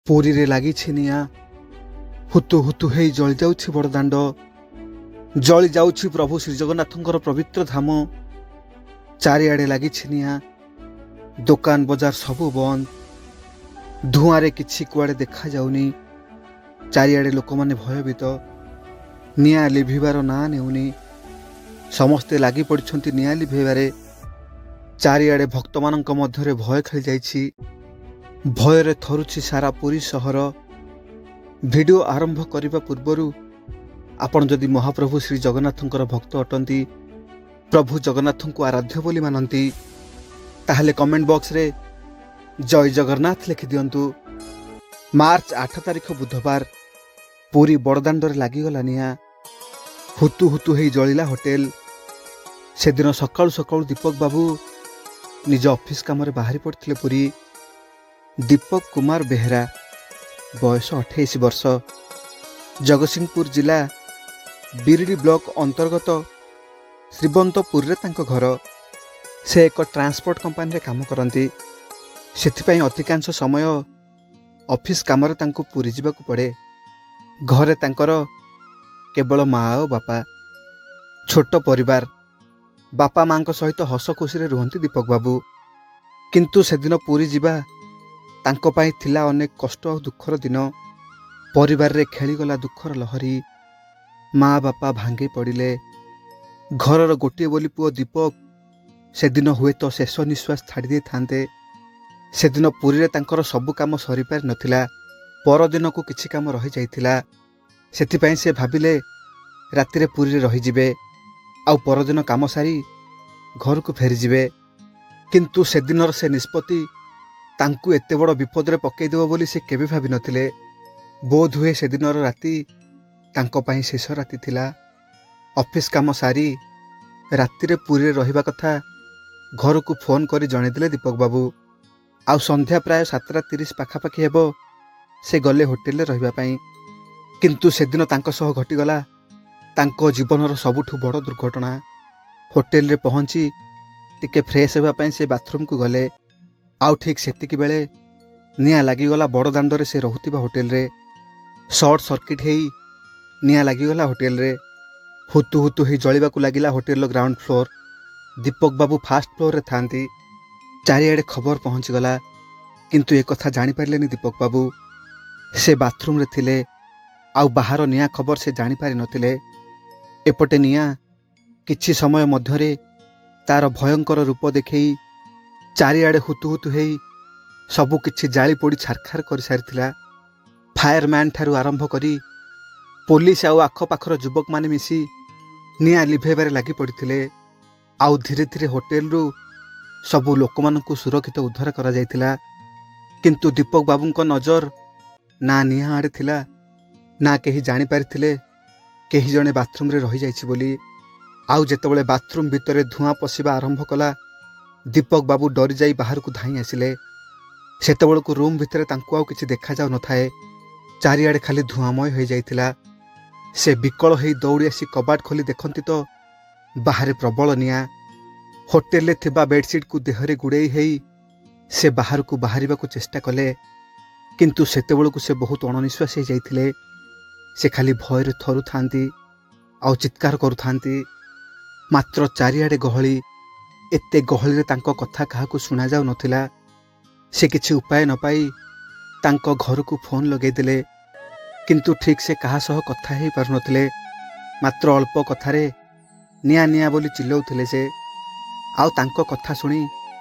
ପୁରୀ ରେ ଲାଗିଛି ନିଆଁ, ହୁତୁ ହୁତୁ ହେଇ ଜଳି ଯାଉଛି ବଡ଼ଦାଣ୍ଡ, ଜଳି ଯାଉଛି ପ୍ରଭୁ ଶ୍ରୀଜଗନ୍ନାଥଙ୍କର ପବିତ୍ର ଧାମ। ଚାରିଆଡ଼େ ଲାଗିଛି ନିଆଁ, ଦୋକାନ ବଜାର ସବୁ ବନ୍ଦ, ଧୂଆଁରେ କିଛି କୁଆଡ଼େ ଦେଖାଯାଉନି। ଚାରିଆଡ଼େ ଲୋକମାନେ ଭୟଭୀତ, ନିଆଁ ଲିଭିବାର ନାଁ ନେଉନି। ସମସ୍ତେ ଲାଗି ପଡ଼ିଛନ୍ତି ନିଆଁ ଲିଭେଇବାରେ। ଚାରିଆଡ଼େ ଭକ୍ତମାନଙ୍କ ମଧ୍ୟରେ ଭୟ ଖେଳିଯାଇଛି, ଭୟରେ ଥରୁଛି ସାରା ପୁରୀ ସହର। ଭିଡ଼ିଓ ଆରମ୍ଭ କରିବା ପୂର୍ବରୁ ଆପଣ ଯଦି ମହାପ୍ରଭୁ ଶ୍ରୀ ଜଗନ୍ନାଥଙ୍କର ଭକ୍ତ ଅଟନ୍ତି, ପ୍ରଭୁ ଜଗନ୍ନାଥଙ୍କୁ ଆରାଧ୍ୟ ବୋଲି ମାନନ୍ତି, ତାହେଲେ କମେଣ୍ଟ ବକ୍ସରେ ଜୟ ଜଗନ୍ନାଥ ଲେଖିଦିଅନ୍ତୁ। ମାର୍ଚ୍ଚ 8 ତାରିଖ ବୁଧବାର ପୁରୀ ବଡ଼ଦାଣ୍ଡରେ ଲାଗିଗଲା ନିଆଁ, ହୁତୁ ହୁତୁ ହେଇ ଜଳିଲା ହୋଟେଲ। ସେଦିନ ସକାଳୁ ସକାଳୁ ଦୀପକ ବାବୁ ନିଜ ଅଫିସ କାମରେ ବାହାରି ପଡ଼ିଥିଲେ ପୁରୀ। ଦୀପକ କୁମାର ବେହେରା, ବୟସ 28 ବର୍ଷ, ଜଗତସିଂହପୁର ଜିଲ୍ଲା ବିରିଡ଼ି ବ୍ଲକ ଅନ୍ତର୍ଗତ ଶ୍ରୀବନ୍ତପୁରରେ ତାଙ୍କ ଘର। ସେ ଏକ ଟ୍ରାନ୍ସପୋର୍ଟ କମ୍ପାନୀରେ କାମ କରନ୍ତି, ସେଥିପାଇଁ ଅଧିକାଂଶ ସମୟ ଅଫିସ କାମରେ ତାଙ୍କୁ ପୁରୀ ଯିବାକୁ ପଡ଼େ। ଘରେ ତାଙ୍କର କେବଳ ମା ଓ ବାପା, ଛୋଟ ପରିବାର। ବାପା ମାଙ୍କ ସହିତ ହସ ଖୁସିରେ ରୁହନ୍ତି ଦୀପକ ବାବୁ। କିନ୍ତୁ ସେଦିନ ପୁରୀ ଯିବା ତାଙ୍କ ପାଇଁ ଥିଲା ଅନେକ କଷ୍ଟ ଆଉ ଦୁଃଖର ଦିନ। ପରିବାରରେ ଖେଳିଗଲା ଦୁଃଖର ଲହରୀ। ମା ବାପା ଭାଙ୍ଗି ପଡ଼ିଲେ। ଘରର ଗୋଟିଏ ବୋଲି ପୁଅ ଦୀପକ ସେଦିନ ହୁଏତ ଶେଷ ନିଶ୍ୱାସ ଛାଡ଼ି ଦେଇଥାନ୍ତେ। ସେଦିନ ପୁରୀରେ ତାଙ୍କର ସବୁ କାମ ସରିପାରି ନଥିଲା, ପରଦିନକୁ କିଛି କାମ ରହିଯାଇଥିଲା। ସେଥିପାଇଁ ସେ ଭାବିଲେ ରାତିରେ ପୁରୀରେ ରହିଯିବେ, ଆଉ ପରଦିନ କାମ ସାରି ଘରକୁ ଫେରିଯିବେ। କିନ୍ତୁ ସେଦିନର ସେ ନିଷ୍ପତ୍ତି ତାଙ୍କୁ ଏତେ ବଡ଼ ବିପଦରେ ପକାଇଦେବ ବୋଲି ସେ କେବେ ଭାବିନଥିଲେ। ବୋଧହୁଏ ସେଦିନର ରାତି ତାଙ୍କ ପାଇଁ ଶେଷ ରାତି ଥିଲା। ଅଫିସ କାମ ସାରି ରାତିରେ ପୁରୀରେ ରହିବା କଥା ଘରକୁ ଫୋନ୍ କରି ଜଣାଇଦେଲେ ଦୀପକ ବାବୁ। ଆଉ ସନ୍ଧ୍ୟା ପ୍ରାୟ 7:30 ପାଖାପାଖି ହେବ ସେ ଗଲେ ହୋଟେଲରେ ରହିବା ପାଇଁ। କିନ୍ତୁ ସେଦିନ ତାଙ୍କ ସହ ଘଟିଗଲା ତାଙ୍କ ଜୀବନର ସବୁଠୁ ବଡ଼ ଦୁର୍ଘଟଣା। ହୋଟେଲରେ ପହଞ୍ଚି ଟିକେ ଫ୍ରେଶ ହେବା ପାଇଁ ସେ ବାଥରୁମକୁ ଗଲେ। ଆଉ ଠିକ୍ ସେତିକି ବେଳେ ନିଆଁ ଲାଗିଗଲା ବଡ଼ଦାଣ୍ଡରେ ସେ ରହୁଥିବା ହୋଟେଲରେ। ସର୍ଟ ସର୍କିଟ୍ ହେଇ ନିଆଁ ଲାଗିଗଲା ହୋଟେଲରେ। ହୁତୁ ହୁତୁ ହେଇ ଜଳିବାକୁ ଲାଗିଲା ହୋଟେଲର ଗ୍ରାଉଣ୍ଡ ଫ୍ଲୋର। ଦୀପକ ବାବୁ ଫାଷ୍ଟ ଫ୍ଲୋରରେ ଥାନ୍ତି। ଚାରିଆଡ଼େ ଖବର ପହଞ୍ଚିଗଲା, କିନ୍ତୁ ଏକଥା ଜାଣିପାରିଲେନି ଦୀପକ ବାବୁ। ସେ ବାଥରୁମରେ ଥିଲେ, ଆଉ ବାହାର ନିଆଁ ଖବର ସେ ଜାଣିପାରିନଥିଲେ। ଏପଟେ ନିଆଁ କିଛି ସମୟ ମଧ୍ୟରେ ତାର ଭୟଙ୍କର ରୂପ ଦେଖେଇ ଚାରିଆଡ଼େ ହୁତୁ ହୁତୁ ହେଇ ସବୁ କିଛି ଜାଳି ପୋଡ଼ି ଛାରଖାର କରିସାରିଥିଲା। ଫାୟାରମ୍ୟାନ୍ ଠାରୁ ଆରମ୍ଭ କରି ପୋଲିସ ଆଉ ଆଖପାଖର ଯୁବକମାନେ ମିଶି ନିଆଁ ଲିଭେଇବାରେ ଲାଗି ପଡ଼ିଥିଲେ। ଆଉ ଧୀରେ ଧୀରେ ହୋଟେଲରୁ ସବୁ ଲୋକମାନଙ୍କୁ ସୁରକ୍ଷିତ ଉଦ୍ଧାର କରାଯାଇଥିଲା। କିନ୍ତୁ ଦୀପକ ବାବୁଙ୍କ ନଜର ନା ନିଆଁ ଆଡ଼େ ଥିଲା, ନା କେହି ଜାଣିପାରିଥିଲେ କେହି ଜଣେ ବାଥରୁମରେ ରହିଯାଇଛି ବୋଲି। ଆଉ ଯେତେବେଳେ ବାଥରୁମ ଭିତରେ ଧୂଆଁ ପଶିବା ଆରମ୍ଭ କଲା, ଦୀପକ ବାବୁ ଡରିଯାଇ ବାହାରକୁ ଧାଇଁ ଆସିଲେ। ସେତେବେଳକୁ ରୁମ୍ ଭିତରେ ତାଙ୍କୁ ଆଉ କିଛି ଦେଖାଯାଉନଥାଏ, ଚାରିଆଡ଼େ ଖାଲି ଧୂଆଁମୟ ହୋଇଯାଇଥିଲା। ସେ ବିକଳ ହେଇ ଦୌଡ଼ି ଆସି କବାଟ ଖୋଲି ଦେଖନ୍ତି ତ ବାହାରେ ପ୍ରବଳ ନିଆଁ। ହୋଟେଲରେ ଥିବା ବେଡ଼ସିଟ୍କୁ ଦେହରେ ଗୁଡ଼େଇ ହେଇ ସେ ବାହାରକୁ ବାହାରିବାକୁ ଚେଷ୍ଟା କଲେ, କିନ୍ତୁ ସେତେବେଳକୁ ସେ ବହୁତ ଅଣନିଶ୍ୱାସୀ ହୋଇଯାଇଥିଲେ। ସେ ଖାଲି ଭୟରେ ଥରୁଥାନ୍ତି ଆଉ ଚିତ୍କାର କରୁଥାନ୍ତି। ମାତ୍ର ଚାରିଆଡ଼େ ଗହଳି, ଏତେ ଗହଳିରେ ତାଙ୍କ କଥା କାହାକୁ ଶୁଣାଯାଉନଥିଲା। ସେ କିଛି ଉପାୟ ନ ପାଇ ତାଙ୍କ ଘରକୁ ଫୋନ୍ ଲଗାଇଦେଲେ, କିନ୍ତୁ ଠିକ୍ ସେ କାହା ସହ କଥା ହେଇପାରୁନଥିଲେ। ମାତ୍ର ଅଳ୍ପ କଥାରେ ନିଆଁ ନିଆଁ ବୋଲି ଚିଲ୍ଲାଉଥିଲେ ସେ। ଆଉ ତାଙ୍କ କଥା ଶୁଣି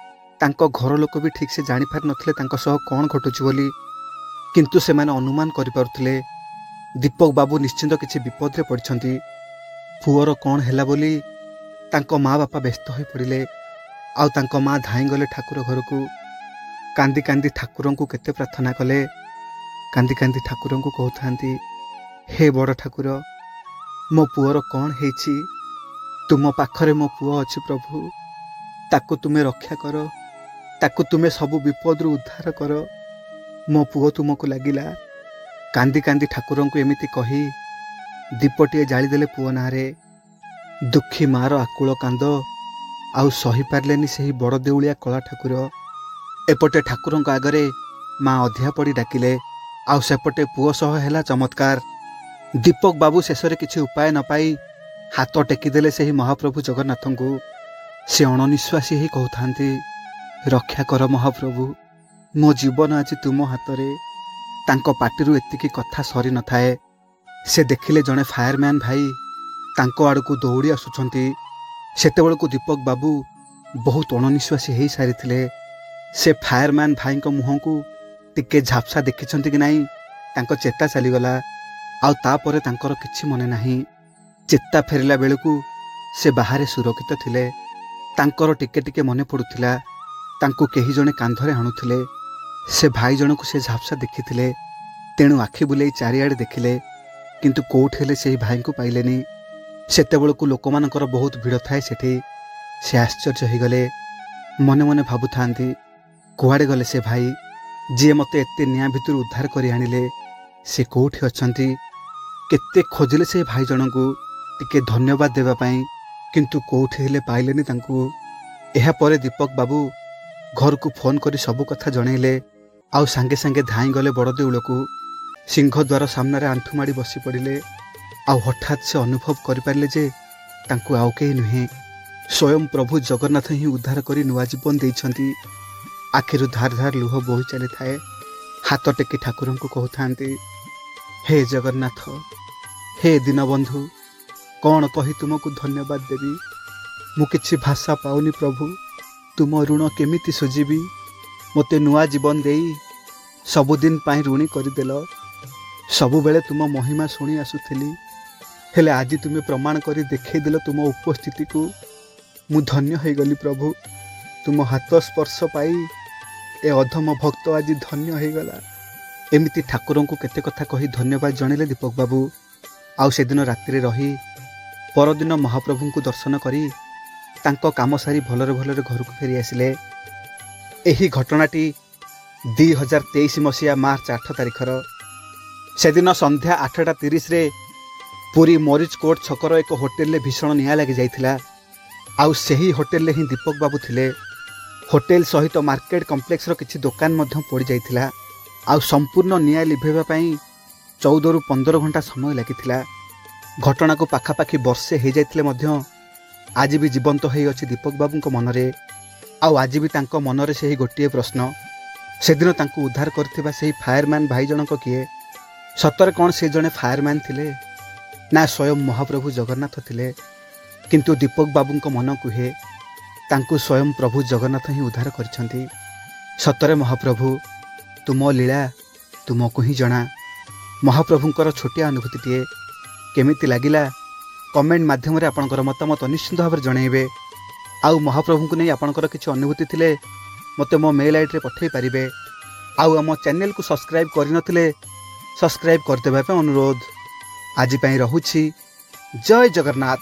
ତାଙ୍କ ଘର ଲୋକ ବି ଠିକ୍ ସେ ଜାଣିପାରିନଥିଲେ ତାଙ୍କ ସହ କ'ଣ ଘଟୁଛି ବୋଲି। କିନ୍ତୁ ସେମାନେ ଅନୁମାନ କରିପାରୁଥିଲେ ଦୀପକ ବାବୁ ନିଶ୍ଚିନ୍ତ କିଛି ବିପଦରେ ପଡ଼ିଛନ୍ତି। ପୁଅର କ'ଣ ହେଲା ବୋଲି ତାଙ୍କ ମା ବାପା ବ୍ୟସ୍ତ ହୋଇପଡ଼ିଲେ। ଆଉ ତାଙ୍କ ମା ଧାଇଁଗଲେ ଠାକୁର ଘରକୁ। କାନ୍ଦି କାନ୍ଦି ଠାକୁରଙ୍କୁ କେତେ ପ୍ରାର୍ଥନା କଲେ। କାନ୍ଦି କାନ୍ଦି ଠାକୁରଙ୍କୁ କହୁଥାନ୍ତି, ହେ ବଡ଼ ଠାକୁର, ମୋ ପୁଅର କ'ଣ ହେଇଛି? ତୁମ ପାଖରେ ମୋ ପୁଅ ଅଛି ପ୍ରଭୁ, ତାକୁ ତୁମେ ରକ୍ଷା କର, ତାକୁ ତୁମେ ସବୁ ବିପଦରୁ ଉଦ୍ଧାର କର, ମୋ ପୁଅ ତୁମକୁ ଲାଗିଲା। କାନ୍ଦି କାନ୍ଦି ଠାକୁରଙ୍କୁ ଏମିତି କହି ଦୀପଟିଏ ଜାଳିଦେଲେ ପୁଅ ନାଁରେ। ଦୁଃଖୀ ମାର ଆକୁଳ କାନ୍ଦ ଆଉ ସହିପାରିଲେନି ସେହି ବଡ଼ ଦେଉଳିଆ କଳା ଠାକୁର। ଏପଟେ ଠାକୁରଙ୍କ ଆଗରେ ମା ଅଧିଆ ପଡ଼ି ଡାକିଲେ, ଆଉ ସେପଟେ ପୁଅ ସହ ହେଲା ଚମତ୍କାର। ଦୀପକ ବାବୁ ଶେଷରେ କିଛି ଉପାୟ ନ ପାଇ ହାତ ଟେକିଦେଲେ ସେହି ମହାପ୍ରଭୁ ଜଗନ୍ନାଥଙ୍କୁ। ସେ ଅଣନିଶ୍ୱାସୀ ହେଇ କହୁଥାନ୍ତି, ରକ୍ଷା କର ମହାପ୍ରଭୁ, ମୋ ଜୀବନ ଆଜି ତୁମ ହାତରେ। ତାଙ୍କ ପାଟିରୁ ଏତିକି କଥା ସରି ନଥାଏ, ସେ ଦେଖିଲେ ଜଣେ ଫାୟାରମ୍ୟାନ୍ ଭାଇ ତାଙ୍କ ଆଡ଼କୁ ଦୌଡ଼ି ଆସୁଛନ୍ତି। ସେତେବେଳକୁ ଦୀପକ ବାବୁ ବହୁତ ଅଣନିଶ୍ୱାସୀ ହେଇସାରିଥିଲେ। ସେ ଫାୟାରମ୍ୟାନ୍ ଭାଇଙ୍କ ମୁହଁକୁ ଟିକେ ଝାପ୍ସା ଦେଖିଛନ୍ତି କି ନାହିଁ, ତାଙ୍କ ଚେତା ଚାଲିଗଲା। ଆଉ ତାପରେ ତାଙ୍କର କିଛି ମନେ ନାହିଁ। ଚେତା ଫେରିଲା ବେଳକୁ ସେ ବାହାରେ ସୁରକ୍ଷିତ ଥିଲେ। ତାଙ୍କର ଟିକେ ଟିକେ ମନେ ପଡ଼ୁଥିଲା ତାଙ୍କୁ କେହି ଜଣେ କାନ୍ଧରେ ଆଣୁଥିଲେ। ସେ ଭାଇ ଜଣକୁ ସେ ଝାପ୍ସା ଦେଖିଥିଲେ, ତେଣୁ ଆଖି ବୁଲେଇ ଚାରିଆଡ଼େ ଦେଖିଲେ, କିନ୍ତୁ କେଉଁଠି ହେଲେ ସେହି ଭାଇଙ୍କୁ ପାଇଲେନି। ସେତେବେଳକୁ ଲୋକମାନଙ୍କର ବହୁତ ଭିଡ଼ ଥାଏ ସେଠି। ସେ ଆଶ୍ଚର୍ଯ୍ୟ ହୋଇଗଲେ, ମନେ ମନେ ଭାବୁଥାନ୍ତି, କୁଆଡ଼େ ଗଲେ ସେ ଭାଇ ଯିଏ ମୋତେ ଏତେ ନିଆଁ ଭିତରୁ ଉଦ୍ଧାର କରି ଆଣିଲେ? ସେ କେଉଁଠି ଅଛନ୍ତି? କେତେ ଖୋଜିଲେ ସେ ଭାଇ ଜଣଙ୍କୁ ଟିକେ ଧନ୍ୟବାଦ ଦେବା ପାଇଁ, କିନ୍ତୁ କେଉଁଠି ହେଲେ ପାଇଲେନି ତାଙ୍କୁ। ଏହାପରେ ଦୀପକ ବାବୁ ଘରକୁ ଫୋନ୍ କରି ସବୁ କଥା ଜଣେଇଲେ। ଆଉ ସାଙ୍ଗେ ସାଙ୍ଗେ ଧାଇଁ ଗଲେ ବଡ଼ ଦେଉଳକୁ। ସିଂହଦ୍ୱାର ସାମ୍ନାରେ ଆଣ୍ଠୁ ମାଡ଼ି ବସି ପଡ଼ିଲେ। ଆଉ ହଠାତ୍ ସେ ଅନୁଭବ କରିପାରିଲେ ଯେ ତାଙ୍କୁ ଆଉ କେହି ନୁହେଁ, ସ୍ୱୟଂ ପ୍ରଭୁ ଜଗନ୍ନାଥ ହିଁ ଉଦ୍ଧାର କରି ନୂଆ ଜୀବନ ଦେଇଛନ୍ତି। ଆଖିରୁ ଧାର ଧାର ଲୁହ ବୋହି ଚାଲିଥାଏ। ହାତ ଟେକି ଠାକୁରଙ୍କୁ କହୁଥାନ୍ତି, ହେ ଜଗନ୍ନାଥ, ହେ ଦୀନବନ୍ଧୁ, କ'ଣ କହି ତୁମକୁ ଧନ୍ୟବାଦ ଦେବି? ମୁଁ କିଛି ଭାଷା ପାଉନି ପ୍ରଭୁ, ତୁମ ଋଣ କେମିତି ସୁଝିବି? ମୋତେ ନୂଆ ଜୀବନ ଦେଇ ସବୁଦିନ ପାଇଁ ଋଣୀ କରିଦେଲ। ସବୁବେଳେ ତୁମ ମହିମା ଶୁଣି ଆସୁଥିଲି, ହେଲେ ଆଜି ତୁମେ ପ୍ରମାଣ କରି ଦେଖେଇଦେଲ ତୁମ ଉପସ୍ଥିତିକୁ। ମୁଁ ଧନ୍ୟ ହୋଇଗଲି ପ୍ରଭୁ, ତୁମ ହାତ ସ୍ପର୍ଶ ପାଇ ଏ ଅଧମ ଭକ୍ତ ଆଜି ଧନ୍ୟ ହୋଇଗଲା। ଏମିତି ଠାକୁରଙ୍କୁ କେତେ କଥା କହି ଧନ୍ୟବାଦ ଜଣାଇଲେ ଦୀପକ ବାବୁ। ଆଉ ସେଦିନ ରାତିରେ ରହି ପରଦିନ ମହାପ୍ରଭୁଙ୍କୁ ଦର୍ଶନ କରି ତାଙ୍କ କାମ ସାରି ଭଲରେ ଭଲରେ ଘରକୁ ଫେରି ଆସିଲେ। ଏହି ଘଟଣାଟି 2023 ମସିହା ମାର୍ଚ୍ଚ 8 ତାରିଖର। ସେଦିନ ସନ୍ଧ୍ୟା 8:30ରେ ପୁରୀ ମରିଚ କୋର୍ଟ ଛକର ଏକ ହୋଟେଲରେ ଭୀଷଣ ନିଆଁ ଲାଗିଯାଇଥିଲା। ଆଉ ସେହି ହୋଟେଲରେ ହିଁ ଦୀପକ ବାବୁ ଥିଲେ। ହୋଟେଲ ସହିତ ମାର୍କେଟ କମ୍ପ୍ଲେକ୍ସର କିଛି ଦୋକାନ ମଧ୍ୟ ପୋଡ଼ିଯାଇଥିଲା। ଆଉ ସମ୍ପୂର୍ଣ୍ଣ ନିଆଁ ଲିଭେଇବା ପାଇଁ 14ରୁ 15 ଘଣ୍ଟା ସମୟ ଲାଗିଥିଲା। ଘଟଣାକୁ ପାଖାପାଖି ବର୍ଷେ ହୋଇଯାଇଥିଲେ ମଧ୍ୟ ଆଜି ବି ଜୀବନ୍ତ ହୋଇଅଛି ଦୀପକ ବାବୁଙ୍କ ମନରେ। ଆଉ ଆଜି ବି ତାଙ୍କ ମନରେ ସେହି ଗୋଟିଏ ପ୍ରଶ୍ନ, ସେଦିନ ତାଙ୍କୁ ଉଦ୍ଧାର କରିଥିବା ସେହି ଫାୟାରମ୍ୟାନ୍ ଭାଇ ଜଣକ କିଏ? ସତରେ କ'ଣ ସେ ଜଣେ ଫାୟାରମ୍ୟାନ୍ ଥିଲେ, ନା ସ୍ୱୟଂ ମହାପ୍ରଭୁ ଜଗନ୍ନାଥ ଥିଲେ? କିନ୍ତୁ ଦୀପକ ବାବୁଙ୍କ ମନ କୁହେ ତାଙ୍କୁ ସ୍ୱୟଂ ପ୍ରଭୁ ଜଗନ୍ନାଥ ହିଁ ଉଦ୍ଧାର କରିଛନ୍ତି। ସତରେ ମହାପ୍ରଭୁ, ତୁମ ଲୀଳା ତୁମକୁ ହିଁ ଜଣା। ମହାପ୍ରଭୁଙ୍କର ଛୋଟିଆ ଅନୁଭୂତିଟିଏ କେମିତି ଲାଗିଲା କମେଣ୍ଟ ମାଧ୍ୟମରେ ଆପଣଙ୍କର ମତାମତ ନିଶ୍ଚିନ୍ତ ଭାବରେ ଜଣାଇବେ। ଆଉ ମହାପ୍ରଭୁଙ୍କୁ ନେଇ ଆପଣଙ୍କର କିଛି ଅନୁଭୂତି ଥିଲେ ମୋତେ ମୋ ମେଲ୍ ଆଇଡ଼ିରେ ପଠାଇ ପାରିବେ। ଆଉ ଆମ ଚ୍ୟାନେଲକୁ ସବସ୍କ୍ରାଇବ୍ କରିନଥିଲେ ସବସ୍କ୍ରାଇବ୍ କରିଦେବା ପାଇଁ ଅନୁରୋଧ। ଆଜି ପାଇଁ ରହୁଛି। ଜୟ ଜଗନ୍ନାଥ।